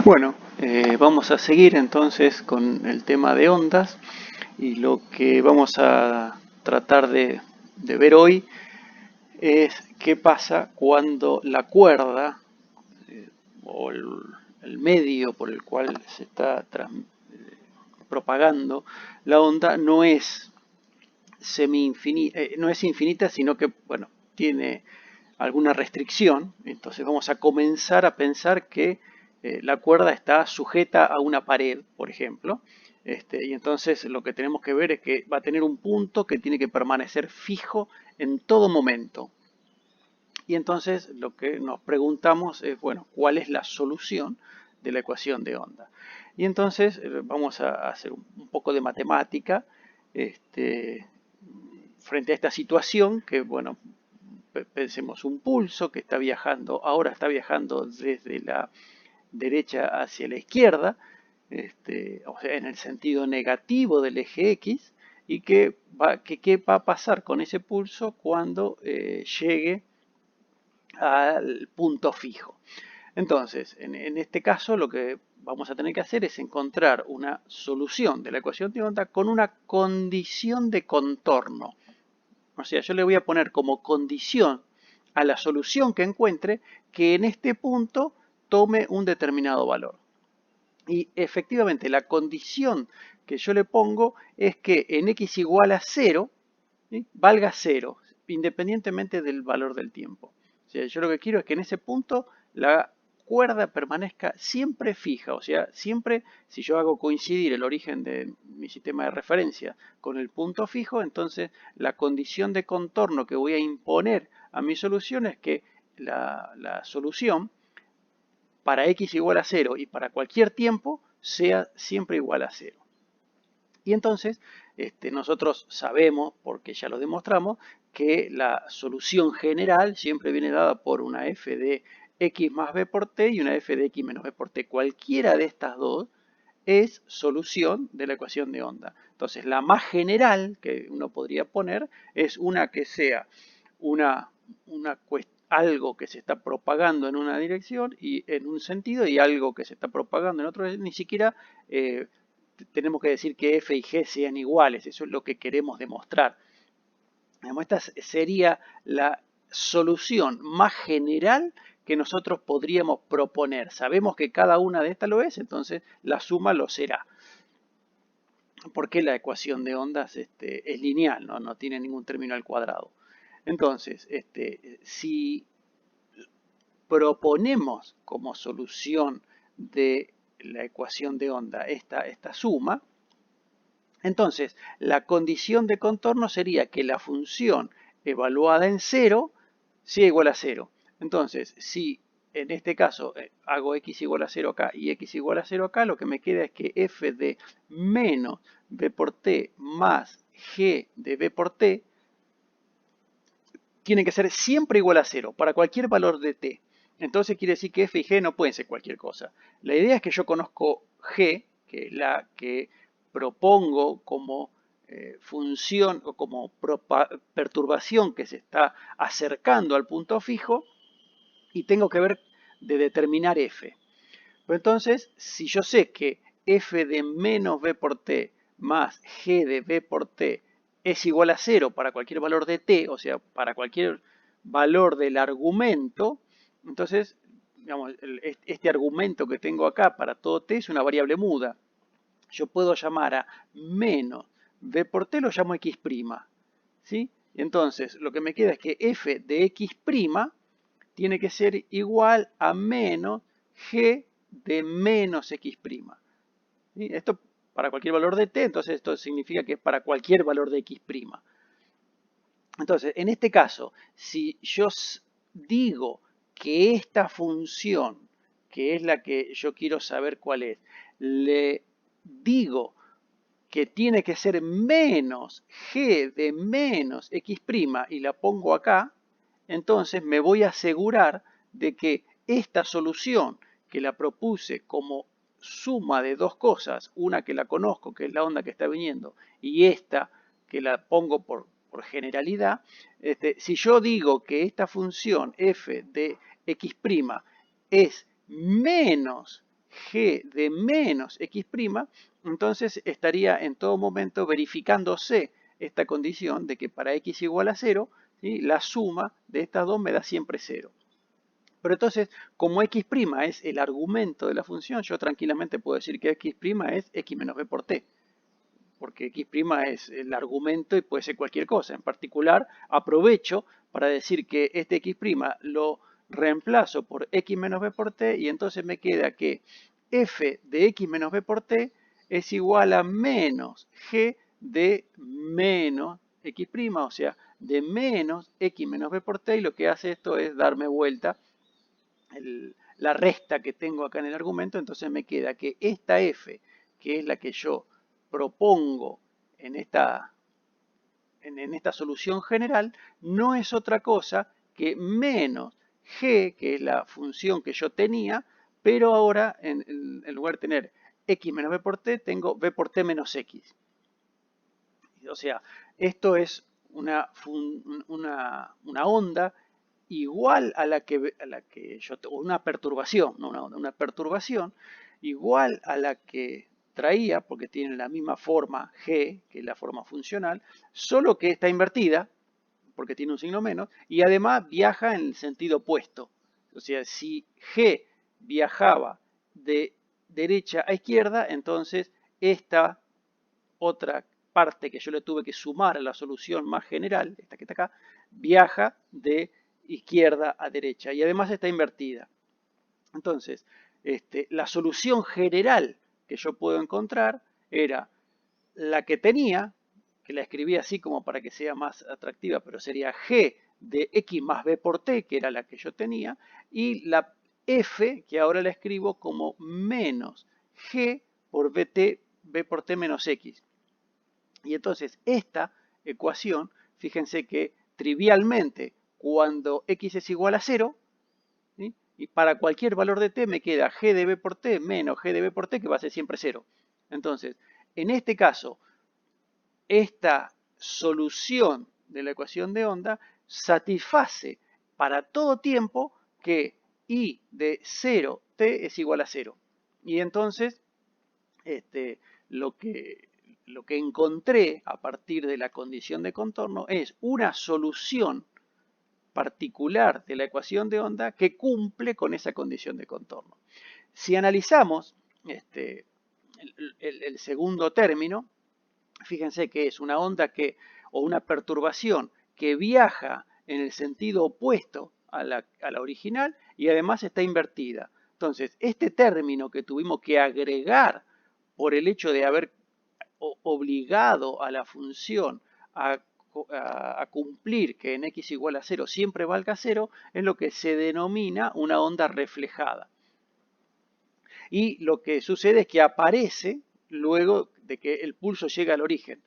Bueno, vamos a seguir entonces con el tema de ondas y lo que vamos a tratar de ver hoy es qué pasa cuando la cuerda o el medio por el cual se está propagando la onda no es infinita, sino que, bueno, tiene alguna restricción. Entonces vamos a comenzar a pensar que la cuerda está sujeta a una pared, por ejemplo. Y entonces lo que tenemos que ver es que va a tener un punto que tiene que permanecer fijo en todo momento. Y entonces lo que nos preguntamos es, bueno, ¿cuál es la solución de la ecuación de onda? Y entonces vamos a hacer un poco de matemática este, frente a esta situación que, bueno, pensemos un pulso que está viajando, ahora está viajando desde la derecha hacia la izquierda, o sea, en el sentido negativo del eje X, y qué va a pasar con ese pulso cuando llegue al punto fijo. Entonces, en este caso lo que vamos a tener que hacer es encontrar una solución de la ecuación de onda con una condición de contorno. O sea, yo le voy a poner como condición a la solución que encuentre que en este punto tome un determinado valor. Y efectivamente la condición que yo le pongo es que en x igual a 0, ¿sí?, valga 0, independientemente del valor del tiempo. O sea, yo lo que quiero es que en ese punto la cuerda permanezca siempre fija, o sea, siempre si yo hago coincidir el origen de mi sistema de referencia con el punto fijo, entonces la condición de contorno que voy a imponer a mi solución es que la solución para x igual a 0 y para cualquier tiempo sea siempre igual a 0. Y entonces nosotros sabemos, porque ya lo demostramos, que la solución general siempre viene dada por una f de x más b por t y una f de x menos b por t. Cualquiera de estas dos es solución de la ecuación de onda. Entonces la más general que uno podría poner es una que sea algo que se está propagando en una dirección y en un sentido y algo que se está propagando en otro. Ni siquiera tenemos que decir que f y g sean iguales, eso es lo que queremos demostrar. Esta sería la solución más general que nosotros podríamos proponer. Sabemos que cada una de estas lo es, entonces la suma lo será. Porque la ecuación de ondas es lineal, no tiene ningún término al cuadrado. Entonces, si proponemos como solución de la ecuación de onda esta suma, entonces la condición de contorno sería que la función evaluada en 0 sea igual a 0. Entonces, si en este caso hago x igual a 0 acá y x igual a 0 acá, lo que me queda es que f de menos b por t más g de b por t tiene que ser siempre igual a 0 para cualquier valor de t. Entonces quiere decir que f y g no pueden ser cualquier cosa. La idea es que yo conozco g, que es la que propongo como función o como perturbación que se está acercando al punto fijo, y tengo que ver de determinar f. Pero entonces, si yo sé que f de menos b por t más g de b por t es igual a 0 para cualquier valor de t, o sea, para cualquier valor del argumento, entonces, digamos, este argumento que tengo acá para todo t es una variable muda. Yo puedo llamar a menos b por t, lo llamo x', ¿sí? Entonces, lo que me queda es que f de x' tiene que ser igual a menos g de menos x'. ¿Sí? Esto para cualquier valor de t, entonces esto significa que es para cualquier valor de x'. Entonces, en este caso, si yo digo que esta función, que es la que yo quiero saber cuál es, le digo que tiene que ser menos g de menos x' y la pongo acá, entonces me voy a asegurar de que esta solución que la propuse como suma de dos cosas, una que la conozco, que es la onda que está viniendo, y esta que la pongo por generalidad, si yo digo que esta función f de x' es menos g de menos x', entonces estaría en todo momento verificándose esta condición de que para x igual a 0, ¿sí?, la suma de estas dos me da siempre 0. Pero entonces, como x' es el argumento de la función, yo tranquilamente puedo decir que x' es x menos b por t, porque x' es el argumento y puede ser cualquier cosa. En particular, aprovecho para decir que este x' lo reemplazo por x menos b por t y entonces me queda que f de x menos b por t es igual a menos g de menos x', o sea, de menos x menos b por t, y lo que hace esto es darme vuelta la resta que tengo acá en el argumento. Entonces me queda que esta f, que es la que yo propongo en esta solución general, no es otra cosa que menos g, que es la función que yo tenía, pero ahora en lugar de tener x menos b por t, tengo b por t menos x. O sea, esto es una onda igual a la que yo tengo, una perturbación, no una onda, una perturbación igual a la que traía, porque tiene la misma forma g, que es la forma funcional, solo que está invertida, porque tiene un signo menos, y además viaja en el sentido opuesto. O sea, si g viajaba de derecha a izquierda, entonces esta otra parte que yo le tuve que sumar a la solución más general, esta que está acá, viaja de izquierda a derecha y además está invertida. Entonces, la solución general que yo puedo encontrar era la que tenía, que la escribí así como para que sea más atractiva, pero sería g de x más b por t, que era la que yo tenía, y la f, que ahora la escribo como menos g por b por t menos x. Y entonces esta ecuación, fíjense que trivialmente, cuando x es igual a 0, ¿sí?, y para cualquier valor de t me queda g de b por t menos g de b por t, que va a ser siempre 0. Entonces, en este caso, esta solución de la ecuación de onda satisface para todo tiempo que i de 0t es igual a 0. Y entonces, lo que encontré a partir de la condición de contorno es una solución particular de la ecuación de onda que cumple con esa condición de contorno. Si analizamos el segundo término, fíjense que es una onda o una perturbación que viaja en el sentido opuesto a la original y además está invertida. Entonces, este término que tuvimos que agregar por el hecho de haber obligado a la función a cumplir que en x igual a 0 siempre valga 0, es lo que se denomina una onda reflejada. Y lo que sucede es que aparece luego de que el pulso llega al origen,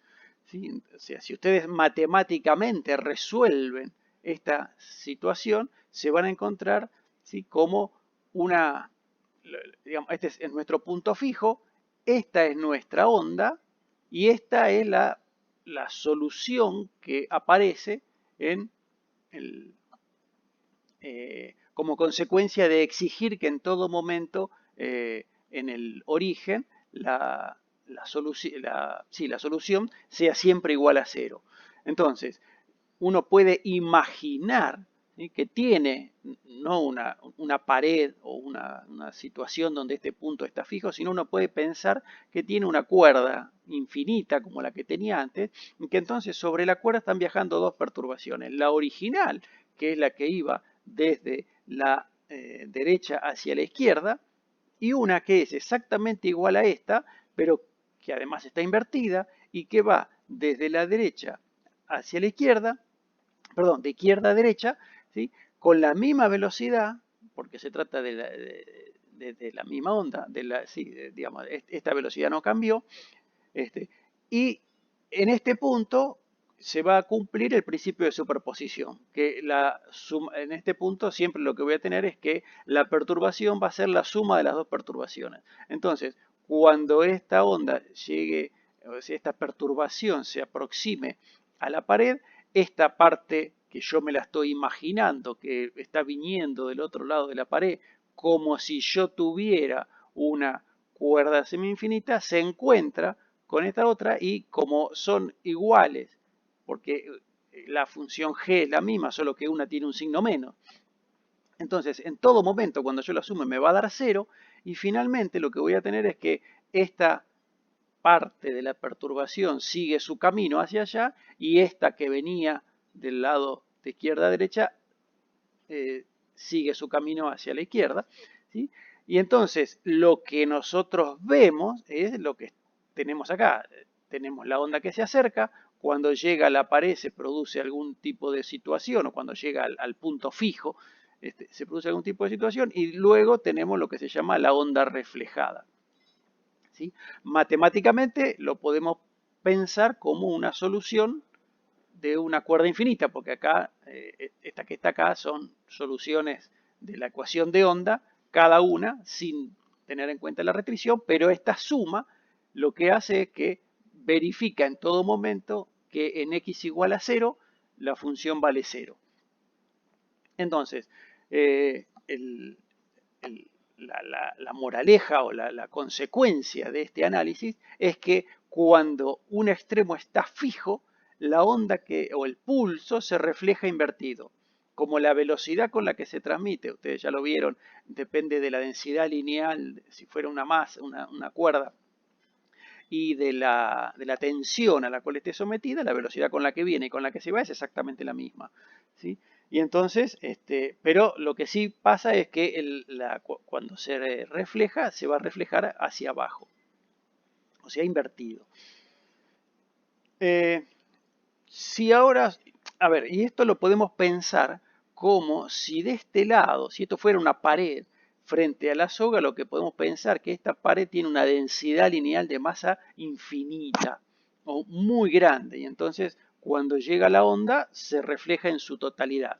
¿sí? O sea, si ustedes matemáticamente resuelven esta situación, se van a encontrar, ¿sí?, como digamos, este es nuestro punto fijo, esta es nuestra onda y esta es la solución que aparece en como consecuencia de exigir que en todo momento en el origen la solución sea siempre igual a 0. Entonces, uno puede imaginar, ¿sí?, que tiene no una pared o una situación donde este punto está fijo, sino uno puede pensar que tiene una cuerda infinita como la que tenía antes, y que entonces sobre la cuerda están viajando dos perturbaciones. La original, que es la que iba desde la derecha hacia la izquierda, y una que es exactamente igual a esta, pero que además está invertida y que va desde la derecha hacia la izquierda, perdón, de izquierda a derecha, ¿sí?, con la misma velocidad, porque se trata de la misma onda, digamos, esta velocidad no cambió, y en este punto se va a cumplir el principio de superposición, que en este punto siempre lo que voy a tener es que la perturbación va a ser la suma de las dos perturbaciones. Entonces, cuando esta onda llegue, o sea, esta perturbación se aproxime a la pared, esta parte que yo me la estoy imaginando que está viniendo del otro lado de la pared, como si yo tuviera una cuerda semi-infinita se encuentra con esta otra y como son iguales, porque la función g es la misma, solo que una tiene un signo menos. Entonces, en todo momento, cuando yo la sume, me va a dar 0 y finalmente lo que voy a tener es que esta parte de la perturbación sigue su camino hacia allá y esta que venía del lado de izquierda a derecha sigue su camino hacia la izquierda, ¿sí? Y entonces lo que nosotros vemos es lo que tenemos acá. Tenemos la onda que se acerca, cuando llega a la pared se produce algún tipo de situación, o cuando llega al punto fijo, se produce algún tipo de situación, y luego tenemos lo que se llama la onda reflejada, ¿sí? Matemáticamente lo podemos pensar como una solución de una cuerda infinita, porque acá, esta que está acá son soluciones de la ecuación de onda, cada una sin tener en cuenta la restricción, pero esta suma lo que hace es que verifica en todo momento que en x igual a 0 la función vale 0. Entonces, la moraleja o la consecuencia de este análisis es que cuando un extremo está fijo, la onda o el pulso se refleja invertido. Como la velocidad con la que se transmite, ustedes ya lo vieron, depende de la densidad lineal, si fuera una masa, una cuerda, y de la tensión a la cual esté sometida, la velocidad con la que viene y con la que se va es exactamente la misma, ¿sí? Y entonces, pero lo que sí pasa es que cuando se refleja, se va a reflejar hacia abajo, o sea, invertido. Si ahora, a ver, y esto lo podemos pensar como si de este lado, si esto fuera una pared frente a la soga, lo que podemos pensar que esta pared tiene una densidad lineal de masa infinita o muy grande, y entonces cuando llega la onda se refleja en su totalidad.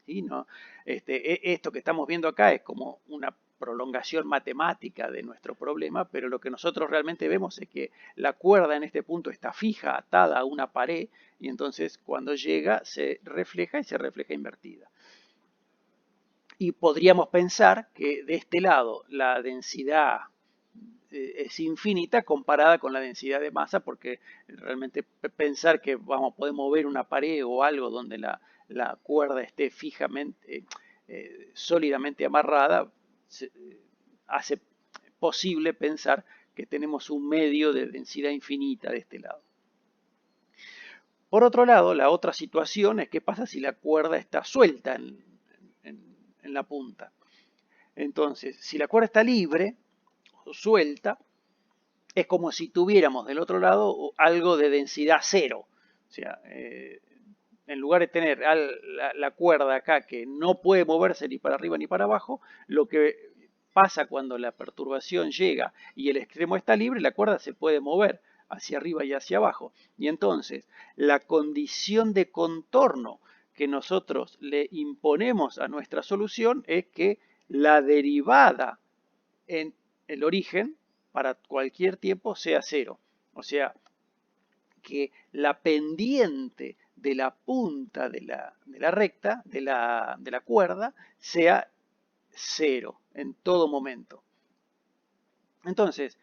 ¿Sí? ¿No? Esto que estamos viendo acá es como una prolongación matemática de nuestro problema, pero lo que nosotros realmente vemos es que la cuerda en este punto está fija, atada a una pared, y entonces cuando llega se refleja y se refleja invertida. Y podríamos pensar que de este lado la densidad es infinita comparada con la densidad de masa, porque realmente pensar que vamos a poder mover una pared o algo donde la cuerda esté fijamente, sólidamente amarrada, hace posible pensar que tenemos un medio de densidad infinita de este lado. Por otro lado, la otra situación es qué pasa si la cuerda está suelta en la punta. Entonces, si la cuerda está libre o suelta, es como si tuviéramos del otro lado algo de densidad cero. O sea, en lugar de tener la cuerda acá que no puede moverse ni para arriba ni para abajo, lo que pasa cuando la perturbación llega y el extremo está libre, la cuerda se puede mover hacia arriba y hacia abajo. Y entonces, la condición de contorno que nosotros le imponemos a nuestra solución es que la derivada en el origen para cualquier tiempo sea 0. O sea, que la pendiente de la punta de la recta, de la cuerda, sea 0 en todo momento. Entonces,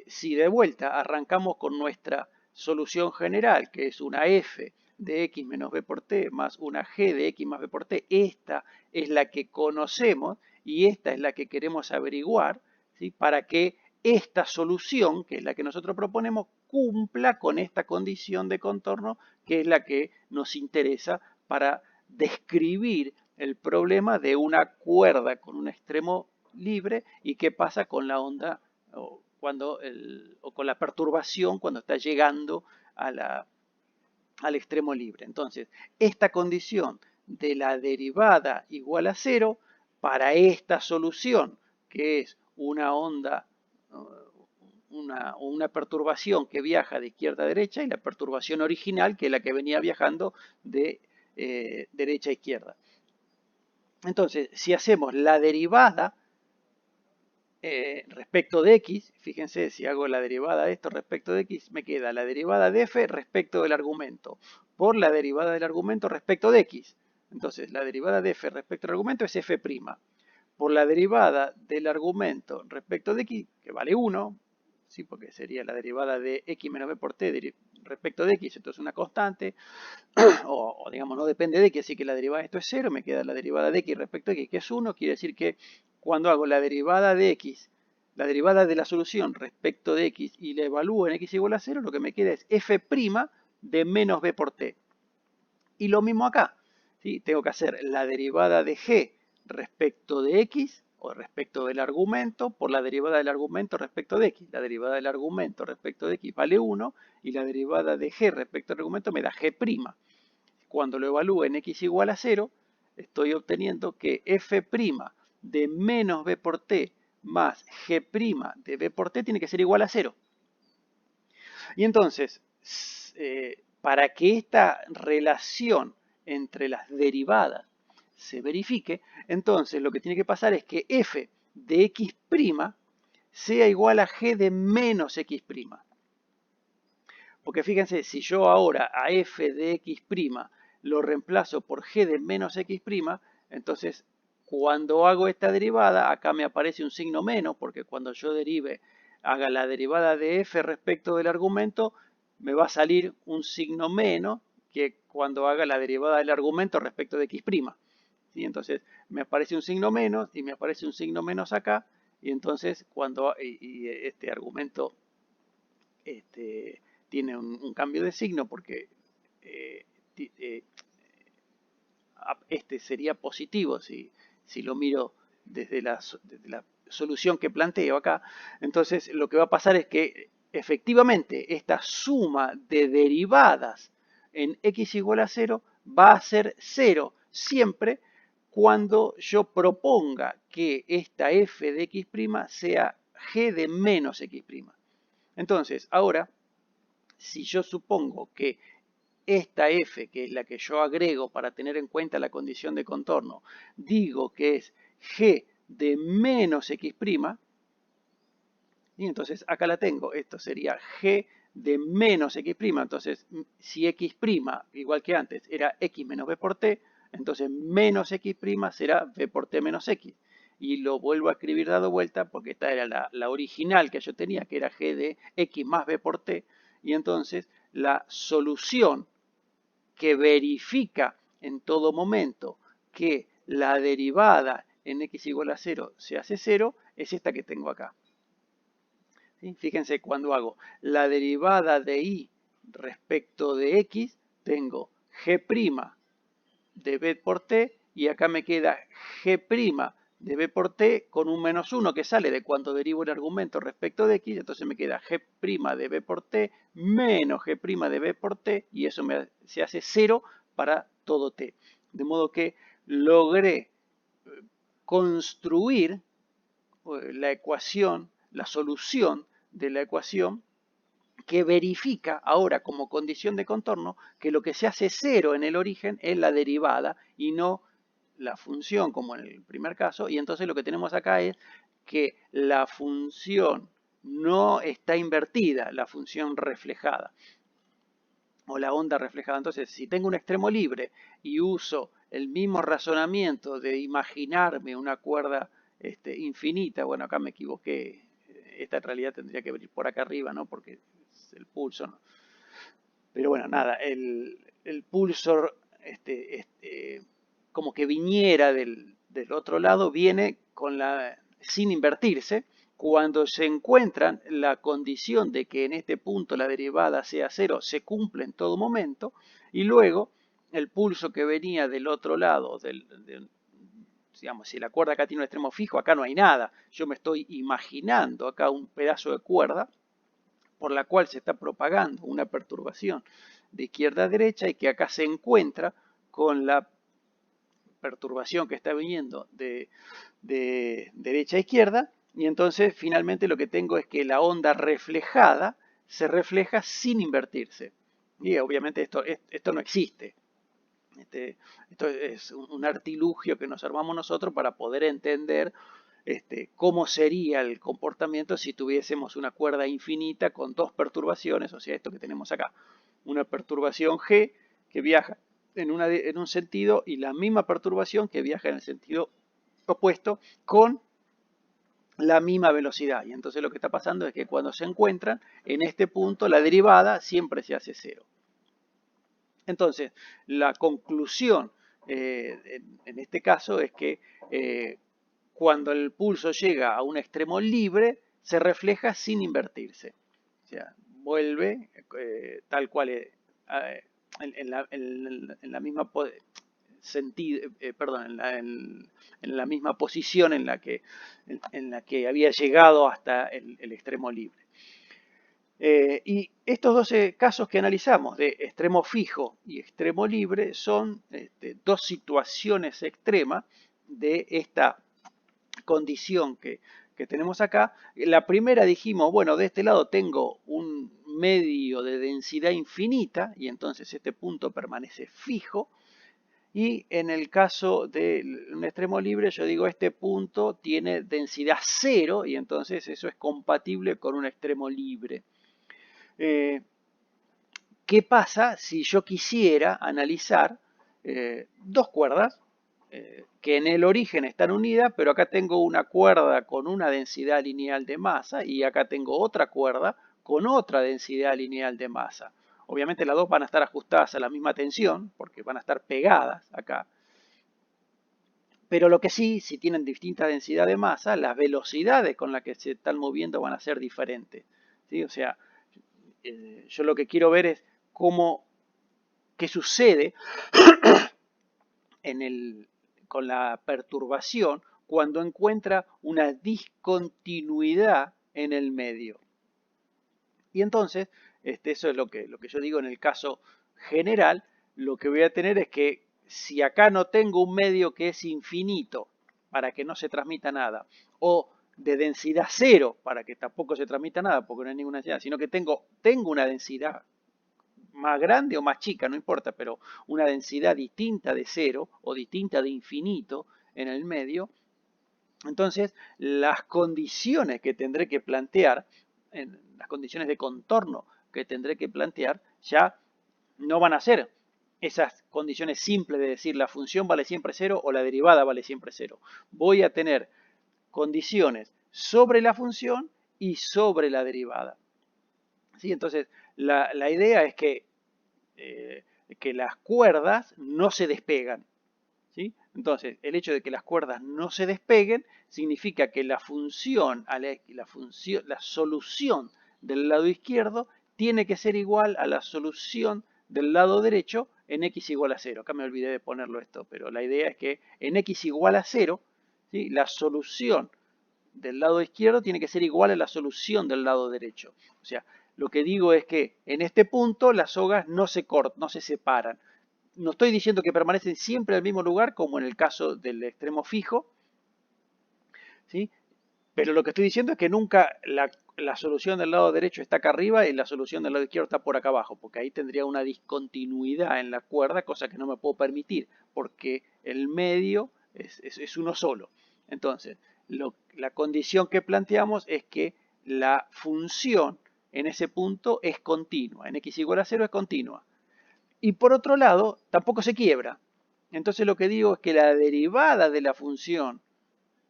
si de vuelta arrancamos con nuestra solución general, que es una f de x menos b por t más una g de x más b por t, esta es la que conocemos y esta es la que queremos averiguar, ¿sí? Para que esta solución, que es la que nosotros proponemos, cumpla con esta condición de contorno, que es la que nos interesa para describir el problema de una cuerda con un extremo libre y qué pasa con la onda o con la perturbación cuando está llegando al extremo libre. Entonces, esta condición de la derivada igual a 0 para esta solución, que es una onda, una perturbación que viaja de izquierda a derecha, y la perturbación original, que es la que venía viajando de derecha a izquierda. Entonces, si hacemos la derivada respecto de x, fíjense, si hago la derivada de esto respecto de x, me queda la derivada de f respecto del argumento por la derivada del argumento respecto de x. Entonces, la derivada de f respecto al argumento es f'. por la derivada del argumento respecto de x, que vale 1, ¿sí? Porque sería la derivada de x menos b por t respecto de x, esto es una constante, o digamos no depende de x, así que la derivada de esto es 0, me queda la derivada de x respecto de x, que es 1, quiere decir que cuando hago la derivada de x, la derivada de la solución respecto de x y la evalúo en x igual a 0, lo que me queda es f' de menos b por t. Y lo mismo acá, ¿sí? Tengo que hacer la derivada de g respecto de x, o respecto del argumento, por la derivada del argumento respecto de x. La derivada del argumento respecto de x vale 1, y la derivada de g respecto al argumento me da g'. Cuando lo evalúe en x igual a 0, estoy obteniendo que f' de menos b por t más g' de b por t tiene que ser igual a 0. Y entonces, para que esta relación entre las derivadas se verifique, entonces lo que tiene que pasar es que f de x' sea igual a g de menos x'. Porque fíjense, si yo ahora a f de x' lo reemplazo por g de menos x', entonces cuando hago esta derivada, acá me aparece un signo menos, porque cuando yo haga la derivada de f respecto del argumento, me va a salir un signo menos que cuando haga la derivada del argumento respecto de x'. ¿Sí? Entonces me aparece un signo menos y me aparece un signo menos acá, y entonces cuando este argumento tiene un cambio de signo porque eh, este sería positivo si lo miro desde la solución que planteo acá. Entonces lo que va a pasar es que efectivamente esta suma de derivadas en x igual a 0 va a ser 0 siempre cuando yo proponga que esta f de x' sea g de menos x'. Entonces, ahora, si yo supongo que esta f, que es la que yo agrego para tener en cuenta la condición de contorno, digo que es g de menos x', y entonces acá la tengo, esto sería g de menos x', entonces si x', igual que antes, era x menos b por t, entonces menos x' será b por t menos x. Y lo vuelvo a escribir dado vuelta porque esta era la original que yo tenía, que era g de x más b por t, y entonces la solución que verifica en todo momento que la derivada en x igual a 0 se hace 0, es esta que tengo acá. ¿Sí? Fíjense, cuando hago la derivada de y respecto de x, tengo g' de b por t, y acá me queda g' de b por t con un menos 1 que sale de cuando derivo el argumento respecto de x, entonces me queda g' de b por t menos g' de b por t, y eso se hace 0 para todo t. De modo que logré construir la ecuación, la solución de la ecuación que verifica ahora como condición de contorno que lo que se hace 0 en el origen es la derivada y no la función como en el primer caso, y entonces lo que tenemos acá es que la función no está invertida, la función reflejada o la onda reflejada. Entonces, si tengo un extremo libre y uso el mismo razonamiento de imaginarme una cuerda infinita, bueno, acá me equivoqué, esta en realidad tendría que venir por acá arriba, ¿no? Porque es el pulso, ¿no? Pero bueno, nada, el pulsor como que viniera del otro lado, viene sin invertirse. Cuando se encuentran la condición de que en este punto la derivada sea 0, se cumple en todo momento, y luego el pulso que venía del otro lado, digamos, si la cuerda acá tiene un extremo fijo, acá no hay nada. Yo me estoy imaginando acá un pedazo de cuerda por la cual se está propagando una perturbación de izquierda a derecha y que acá se encuentra con la perturbación que está viniendo de derecha a izquierda, y entonces finalmente lo que tengo es que la onda reflejada se refleja sin invertirse. Y obviamente esto no existe. Esto es un artilugio que nos armamos nosotros para poder entender cómo sería el comportamiento si tuviésemos una cuerda infinita con dos perturbaciones, o sea, esto que tenemos acá. Una perturbación G que viaja en un sentido y la misma perturbación que viaja en el sentido opuesto con la misma velocidad. Y entonces lo que está pasando es que cuando se encuentran en este punto, la derivada siempre se hace cero. Entonces, la conclusión en este caso es que cuando el pulso llega a un extremo libre, se refleja sin invertirse. O sea, vuelve tal cual en la misma sentido, perdón, en la misma posición en la que había llegado hasta el extremo libre. Y estos 12 casos que analizamos de extremo fijo y extremo libre son dos situaciones extremas de esta condición que tenemos acá. La primera dijimos, bueno, de este lado tengo un medio de densidad infinita y entonces este punto permanece fijo. Y en el caso de un extremo libre, yo digo este punto tiene densidad cero y entonces eso es compatible con un extremo libre. ¿Qué pasa si yo quisiera analizar dos cuerdas que en el origen están unidas, pero acá tengo una cuerda con una densidad lineal de masa y acá tengo otra cuerda con otra densidad lineal de masa? Obviamente las dos van a estar ajustadas a la misma tensión porque van a estar pegadas acá. Pero lo que sí, si tienen distinta densidad de masa, las velocidades con las que se están moviendo van a ser diferentes. ¿Sí? O sea, yo lo que quiero ver es qué sucede con la perturbación cuando encuentra una discontinuidad en el medio. Y entonces, eso es lo que yo digo en el caso general, lo que voy a tener es que si acá no tengo un medio que es infinito para que no se transmita nada, o de densidad cero para que tampoco se transmita nada, porque no hay ninguna densidad, sino que tengo una densidad más grande o más chica, no importa, pero una densidad distinta de cero o distinta de infinito en el medio, entonces las condiciones que tendré que plantear, las condiciones de contorno que tendré que plantear, ya no van a ser esas condiciones simples de decir la función vale siempre cero o la derivada vale siempre cero. Voy a tener condiciones sobre la función y sobre la derivada. ¿Sí? Entonces, la idea es que las cuerdas no se despegan. ¿Sí? Entonces, el hecho de que las cuerdas no se despeguen significa que la solución del lado izquierdo tiene que ser igual a la solución del lado derecho en x igual a 0. Acá me olvidé de ponerlo esto, pero la idea es que en x igual a 0, ¿sí? La solución del lado izquierdo tiene que ser igual a la solución del lado derecho. O sea, lo que digo es que en este punto las sogas no se separan. No estoy diciendo que permanecen siempre en el mismo lugar, como en el caso del extremo fijo, ¿sí? Pero lo que estoy diciendo es que nunca la solución del lado derecho está acá arriba y la solución del lado izquierdo está por acá abajo, porque ahí tendría una discontinuidad en la cuerda, cosa que no me puedo permitir, porque el medio es uno solo. Entonces, la condición que planteamos es que la función en ese punto es continua, en x igual a 0 es continua. Y por otro lado, tampoco se quiebra. Entonces lo que digo es que la derivada de la función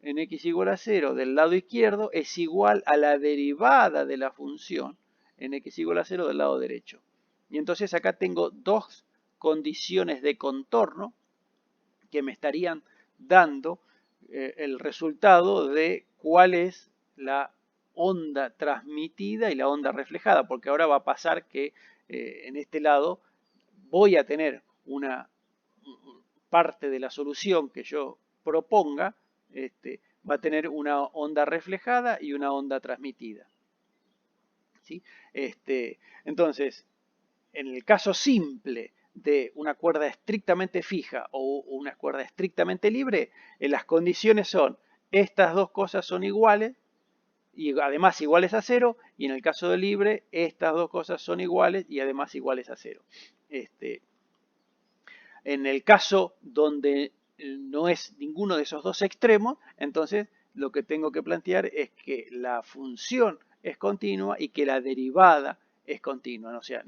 en x igual a 0 del lado izquierdo es igual a la derivada de la función en x igual a 0 del lado derecho. Y entonces acá tengo dos condiciones de contorno que me estarían dando el resultado de cuál es la onda transmitida y la onda reflejada, porque ahora va a pasar que en este lado voy a tener una parte de la solución que yo proponga, va a tener una onda reflejada y una onda transmitida. ¿Sí? Entonces, en el caso simple de una cuerda estrictamente fija o una cuerda estrictamente libre, las condiciones son, estas dos cosas son iguales, y además iguales a cero, y en el caso de libre, estas dos cosas son iguales y además iguales a cero. En el caso donde no es ninguno de esos dos extremos, entonces lo que tengo que plantear es que la función es continua y que la derivada es continua. O sea,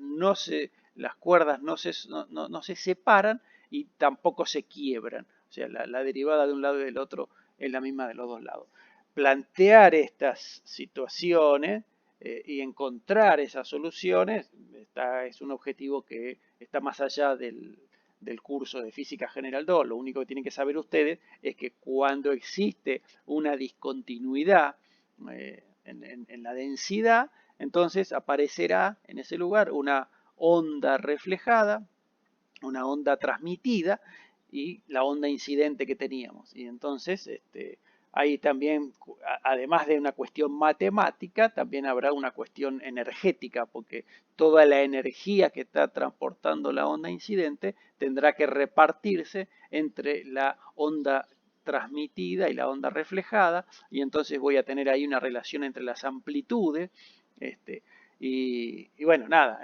las cuerdas no se separan y tampoco se quiebran. O sea, la derivada de un lado y del otro es la misma de los dos lados. Plantear estas situaciones y encontrar esas soluciones es un objetivo que está más allá del curso de Física General 2. Lo único que tienen que saber ustedes es que cuando existe una discontinuidad en la densidad, entonces aparecerá en ese lugar una onda reflejada, una onda transmitida y la onda incidente que teníamos. Y entonces ahí también, además de una cuestión matemática, también habrá una cuestión energética, porque toda la energía que está transportando la onda incidente tendrá que repartirse entre la onda transmitida y la onda reflejada, y entonces voy a tener ahí una relación entre las amplitudes, y bueno, nada,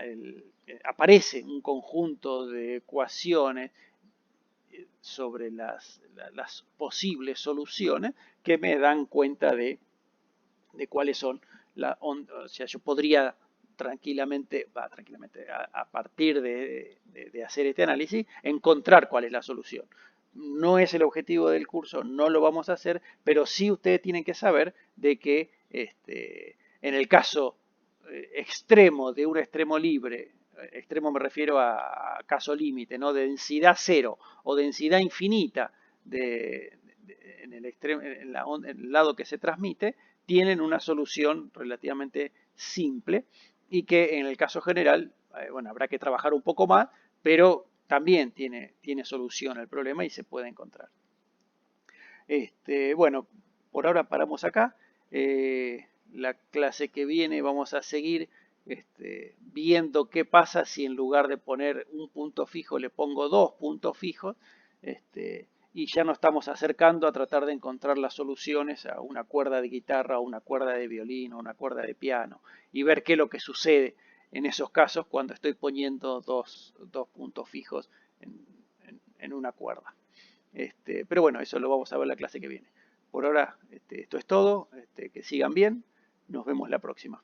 aparece un conjunto de ecuaciones sobre las posibles soluciones que me dan cuenta de cuáles son las ondas. O sea, yo podría tranquilamente, a partir de hacer este análisis, encontrar cuál es la solución. No es el objetivo del curso, no lo vamos a hacer, pero sí ustedes tienen que saber de que en el caso extremo de un extremo libre, extremo me refiero a caso límite, ¿no? De densidad cero o densidad infinita en el extremo, en el lado que se transmite, tienen una solución relativamente simple y que en el caso general, bueno, habrá que trabajar un poco más, pero también tiene solución el problema y se puede encontrar. Bueno, por ahora paramos acá. La clase que viene vamos a seguir viendo qué pasa si en lugar de poner un punto fijo le pongo dos puntos fijos, y ya nos estamos acercando a tratar de encontrar las soluciones a una cuerda de guitarra, o una cuerda de violín, o una cuerda de piano, y ver qué es lo que sucede en esos casos cuando estoy poniendo dos puntos fijos en una cuerda. Pero bueno, eso lo vamos a ver la clase que viene. Por ahora, esto es todo. Que sigan bien. Nos vemos la próxima.